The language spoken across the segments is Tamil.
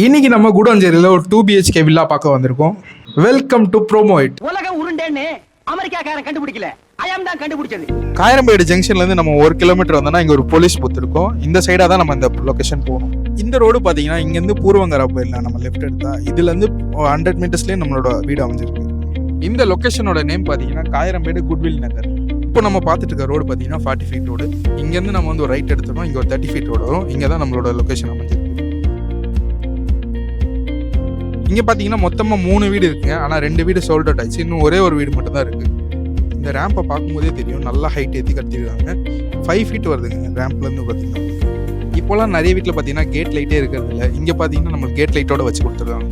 இன்னைக்கு நம்ம கூடாஞ்சேரியில் ஒரு 2 BHK வில்லா பார்க்க வந்திருக்கோம். வெல்கம் டு ப்ரோமோயிட். உலகம் உருண்டேன்னு அமெரிக்காக்காரன் கண்டுபிடிக்கல, ஐயம் தான் கண்டுபிடிச்சது. காயரம்பேடு ஜங்ஷன்ல இருந்து நம்ம 1 கிலோமீட்டர் வந்தோம்னா இங்க ஒரு போலீஸ் பூத் இருக்கும். இந்த சைடா தான் நம்ம இந்த லொகேஷன் போகணும். இந்த ரோடு பாத்தீங்கன்னா இங்க இருந்து பூர்வங்கரா போயிடலாம். நம்ம லெஃப்ட் எடுத்தா இதுல இருந்து 100 மீட்டர்ஸ்லயே நம்மளோட வீடு அமைஞ்சிருக்கு. இந்த லொகேஷனோட நேம் பாத்தீங்கன்னா காயரம்பேடு குட்வில் நகர். இப்போ நம்ம பார்த்துட்டு இருக்க ரோடு பாத்தீங்கன்னா 40 ஃபீட் ரோடு. இங்க இருந்து நம்ம வந்து ஒரு ரைட் எடுத்தோம், இங்க ஒரு 30 ஃபீட் ரோடு வரும். இங்க தான் நம்மளோட லொகேஷன் அமைஞ்சிருக்கு. இங்கே பார்த்தீங்கன்னா மொத்தமாக 3 வீடு இருக்குங்க. ஆனால் 2 வீடு சோல்ட் அவுட் ஆயிடுச்சு. இன்னும் ஒரே ஒரு வீடு மட்டும் தான் இருக்குது. இந்த ரேம்பை பார்க்கும்போதே தெரியும், நல்லா ஹைட் ஏற்றி கட்டிருக்காங்க. 5 ஃபீட் வருதுங்க ரேம்ப்லேருந்து பார்த்தீங்கன்னா. இப்போலாம் நிறைய வீட்டில் பார்த்தீங்கன்னா கேட் லைட்டே இருக்கிறது இல்லை. இங்கே பார்த்தீங்கன்னா நம்மளுக்கு கேட் லைட்டோட வச்சு கொடுத்துருக்காங்க.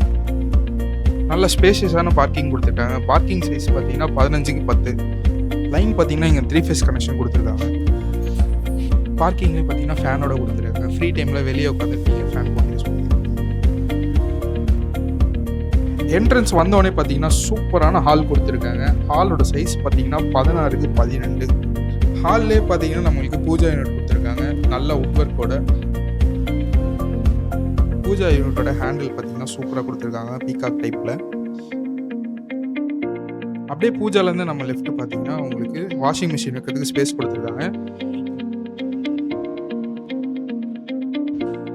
நல்ல ஸ்பேஷியஸான பார்க்கிங் கொடுத்துருக்காங்க. பார்க்கிங் சைஸ் பார்த்தீங்கன்னா 15க்கு 10. லைன் பார்த்தீங்கன்னா இங்கே 3 ஃபேஸ் கனெக்ஷன் கொடுத்துருக்காங்க. பார்க்கிங்லேயே பார்த்தீங்கன்னா ஃபேனோட கொடுத்துருக்காங்க. ஃப்ரீ டைமில் வெளியே உட்காந்துருக்கீங்க ஃபேன் போட்டு யூஸ் பண்ணி. என்ட்ரன்ஸ் வந்தோடனே பார்த்தீங்கன்னா சூப்பரான ஹால் கொடுத்துருக்காங்க. ஹாலோட சைஸ் பார்த்தீங்கன்னா 16க்கு 12. ஹால்லே பார்த்தீங்கன்னா நம்மளுக்கு பூஜா யூனிட் கொடுத்துருக்காங்க. நல்ல உட்வொர்க்கோட பூஜா யூனிட்டோட ஹேண்டில் பார்த்தீங்கன்னா சூப்பராக கொடுத்துருக்காங்க, பீகாக் டைப்பில். அப்படியே பூஜாலேருந்து நம்ம லெஃப்ட் பார்த்தீங்கன்னா உங்களுக்கு வாஷிங் மிஷின் வைக்கிறதுக்கு ஸ்பேஸ் கொடுத்துருக்காங்க.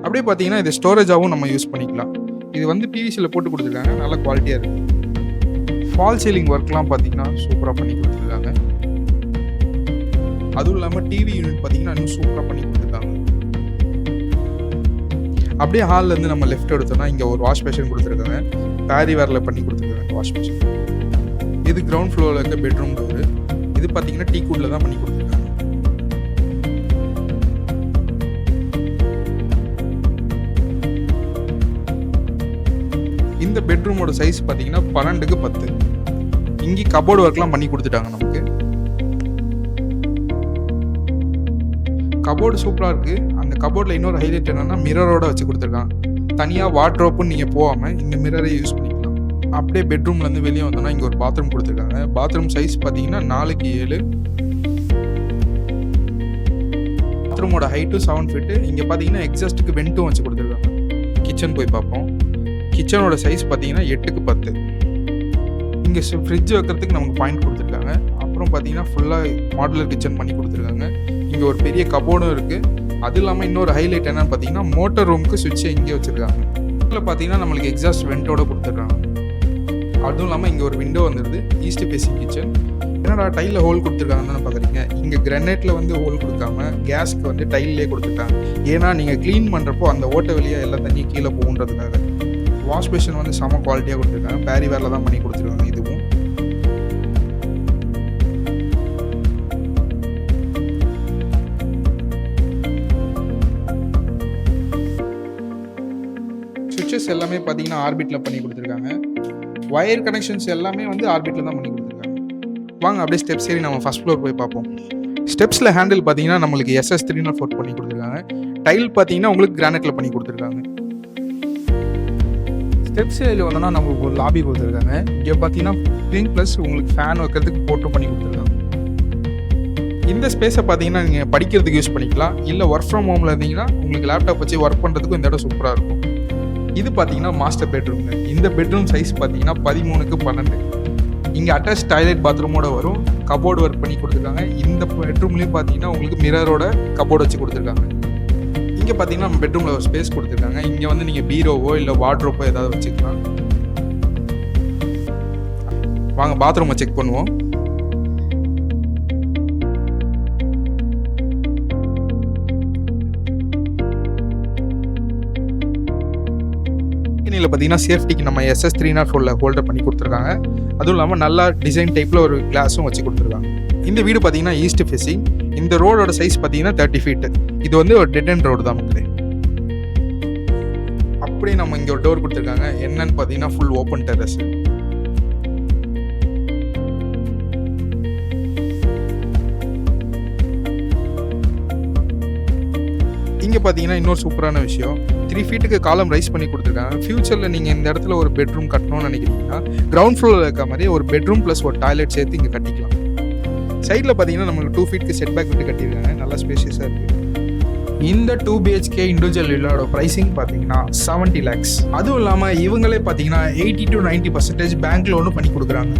அப்படியே பார்த்தீங்கன்னா இது ஸ்டோரேஜாகவும் நம்ம யூஸ் பண்ணிக்கலாம். இது வந்து பிவிசியில் போட்டு கொடுத்துருக்காங்க, நல்ல குவாலிட்டியாக இருக்குது. ஃபால் சீலிங் ஒர்க்லாம் பார்த்தீங்கன்னா சூப்பராக பண்ணி கொடுத்துருக்காங்க. அதுவும் இல்லாமல் டிவி யூனிட் பார்த்தீங்கன்னா இன்னும் சூப்பராக பண்ணி கொடுத்துருக்காங்க. அப்படியே ஹால்லேருந்து நம்ம லெஃப்ட் எடுத்தோம்னா இங்கே ஒரு வாஷ் பேஷன் கொடுத்துருக்காங்க. பேரி வேரில் பண்ணி கொடுத்துருக்காங்க வாஷ் பேஷன். இது கிரவுண்ட் ஃப்ளோரில் இருக்க பெட்ரூம் டோரு. இது பார்த்தீங்கன்னா டீக்குட்டில் தான் பண்ணி கொடுத்துருக்காங்க. இந்த பெட்ரூமோட சைஸ் பார்த்தீங்கன்னா 12க்கு 10. இங்கே கபோர்டு ஒர்க்லாம் பண்ணி கொடுத்துட்டாங்க நமக்கு. கபோர்டு சூப்பராக இருக்குது. அந்த கபோர்டில் இன்னொரு ஹைலைட் என்னென்னா மிரரோட வச்சு கொடுத்துருக்காங்க. தனியாக வார்ட்ரோப்புன்னு நீங்கள் போகாமல் இந்த மிரரை யூஸ் பண்ணிக்கலாம். அப்படியே பெட்ரூம்லேருந்து வெளியே வந்தோம்னா இங்கே ஒரு பாத்ரூம் கொடுத்துருக்காங்க. பாத்ரூம் சைஸ் பார்த்தீங்கன்னா 4க்கு 7. பாத்ரூமோட ஹைட்டும் 7 ஃபீட்டு. இங்கே பார்த்தீங்கன்னா எக்ஸாஸ்ட்டுக்கு வெண்ட்டும் வச்சு கொடுத்துருக்காங்க. கிச்சன் போய் பார்ப்போம். கிச்சனோட சைஸ் பார்த்தீங்கன்னா 8க்கு 10. இங்கே ஃப்ரிட்ஜ் வைக்கிறதுக்கு நமக்கு பாயிண்ட் கொடுத்துருக்காங்க. அப்புறம் பார்த்தீங்கன்னா ஃபுல்லாக மாடுலர் கிச்சன் பண்ணி கொடுத்துருக்காங்க. இங்கே ஒரு பெரிய கபோர்டும் இருக்குது. அது இல்லாமல் இன்னொரு ஹைலைட் என்னன்னு பார்த்தீங்கன்னா மோட்டர் ரூமுக்கு சுவிட்சை இங்கே வச்சுருக்காங்க. இதில் பார்த்தீங்கன்னா நம்மளுக்கு எக்ஸாஸ்ட் வெண்டோட கொடுத்துட்றாங்க. அதுவும் இல்லாமல் இங்கே ஒரு விண்டோ வந்துடுது. East facing kitchen. என்னடா டைலில் ஹோல் கொடுத்துருக்காங்கன்னு பார்க்குறீங்க. இங்கே கிரானைட்டில் வந்து ஹோல் கொடுக்காம கேஸ்க்கு வந்து டைல்லே கொடுத்துருக்காங்க. ஏன்னா நீங்கள் க்ளீன் பண்ணுறப்போ அந்த ஓட்ட வழியாக எல்லா தண்ணியும் கீழே போகுன்றதுக்காக. வாஷ் பேஷன் வந்து செம குவாலிட்டியாக கொடுத்துருக்காங்க. பேரி வேரில் தான் பண்ணி கொடுத்துருக்காங்க. இதுவும் சுவிட்சஸ் எல்லாமே பார்த்தீங்கன்னா ஆர்பிட்டில் பண்ணி கொடுத்துருக்காங்க. ஒயர் கனெக்ஷன்ஸ் எல்லாமே வந்து ஆர்பிட்டில் தான் பண்ணி கொடுத்துருக்காங்க. வாங்க அப்படியே ஸ்டெப்ஸ் ஏறி நம்ம ஃபர்ஸ்ட் ஃப்ளோர் போய் பார்ப்போம். ஸ்டெப்ஸில் ஹேண்டில் பார்த்தீங்கன்னா நம்மளுக்கு SS 304 பண்ணி கொடுத்துருக்காங்க. டைல் பார்த்தீங்கன்னா உங்களுக்கு கிரானைட்டில் பண்ணி கொடுத்துருக்காங்க. ஸ்டெப்ஸ் ஏறி வந்தோம்னா நம்மளுக்கு ஒரு லாபி கொடுத்துருக்காங்க. இங்கே பார்த்தீங்கன்னா க்ளீன் ப்ளஸ் உங்களுக்கு ஃபேன் வைக்கிறதுக்கு போட்டு பண்ணி கொடுத்துருக்காங்க. இந்த ஸ்பேஸை பார்த்தீங்கன்னா நீங்கள் படிக்கிறதுக்கு யூஸ் பண்ணிக்கலாம். இல்லை ஒர்க் ஃப்ரம் ஹோமில் இருந்தீங்கன்னா உங்களுக்கு லேப்டாப் வச்சு ஒர்க் பண்ணுறதுக்கும் இந்த இடம் சூப்பராக இருக்கும். இது பார்த்தீங்கன்னா மாஸ்டர் பெட்ரூம்ங்க. இந்த பெட்ரூம் சைஸ் பார்த்தீங்கன்னா 13க்கு 12. இங்கே அட்டாச் டாய்லெட் பாத்ரூமோட வரும். கபோர்டு ஒர்க் பண்ணி கொடுத்துருக்காங்க. இந்த பெட்ரூம்லேயும் பார்த்தீங்கன்னா உங்களுக்கு மிரரோட கபோர்டு வச்சு கொடுத்துருக்காங்க. இங்கே பார்த்தீங்கன்னா நம்ம பெட்ரூமில் ஒரு ஸ்பேஸ் கொடுத்துருக்காங்க. இங்கே வந்து நீங்கள் பீரோவோ இல்லை வார்ட்ரோப்போ ஏதாவது வச்சுக்கலாம். வாங்க பாத்ரூமை செக் பண்ணுவோம். இதில் பார்த்தீங்கன்னா சேஃப்டிக்கு நம்ம SS 304 ஹோல்டர் பண்ணி கொடுத்துருக்காங்க. அதுவும் இல்லாமல் நல்லா டிசைன் டைப்பில் ஒரு கிளாஸும் வச்சு கொடுத்துருக்காங்க. இந்த வீடு பார்த்தீங்கன்னா ஈஸ்ட் ஃபேசிங். இந்த ரோடோட சைஸ் பார்த்தீங்கன்னா 30 ஃபீட். இது வந்து ஒரு டெட் அண்ட் ரோடு தான் மக்களே. அப்படியே நம்ம இங்கே ஒரு டோர் கொடுத்துருக்காங்க. என்னன்னு பார்த்தீங்கன்னா ஃபுல் ஓப்பன் டெரஸ். இங்கே பார்த்தீங்கன்னா இன்னொரு சூப்பரான விஷயம், 3 ஃபீட்டுக்கு காலம் ரைஸ் பண்ணி கொடுத்துருக்காங்க. ஃபியூச்சரில் நீங்கள் இந்த இடத்துல ஒரு பெட்ரூம் கட்டணும்னு நினைக்கிறீங்கன்னா கிரவுண்ட் ஃப்ளோரில் இருக்க மாதிரி ஒரு பெட்ரூம் ப்ளஸ் ஒரு டாய்லெட் சேர்த்து இங்கே கட்டிக்கலாம். சைடில் பார்த்தீங்கன்னா நம்மளுக்கு 2 ஃபீட்டுக்கு செட் பேக் விட்டு கட்டியிருக்காங்க. நல்லா ஸ்பேஷியஸாக இருக்குது. இந்த 2 BHK இண்டிவிஜுவல் வில்லாவோட ப்ரைஸிங் பார்த்தீங்கன்னா 70 lakhs. அதுவும் இல்லாமல் இவங்களே பார்த்தீங்கன்னா 80 to 90% பேங்க் லோனும் பண்ணி கொடுக்குறாங்க.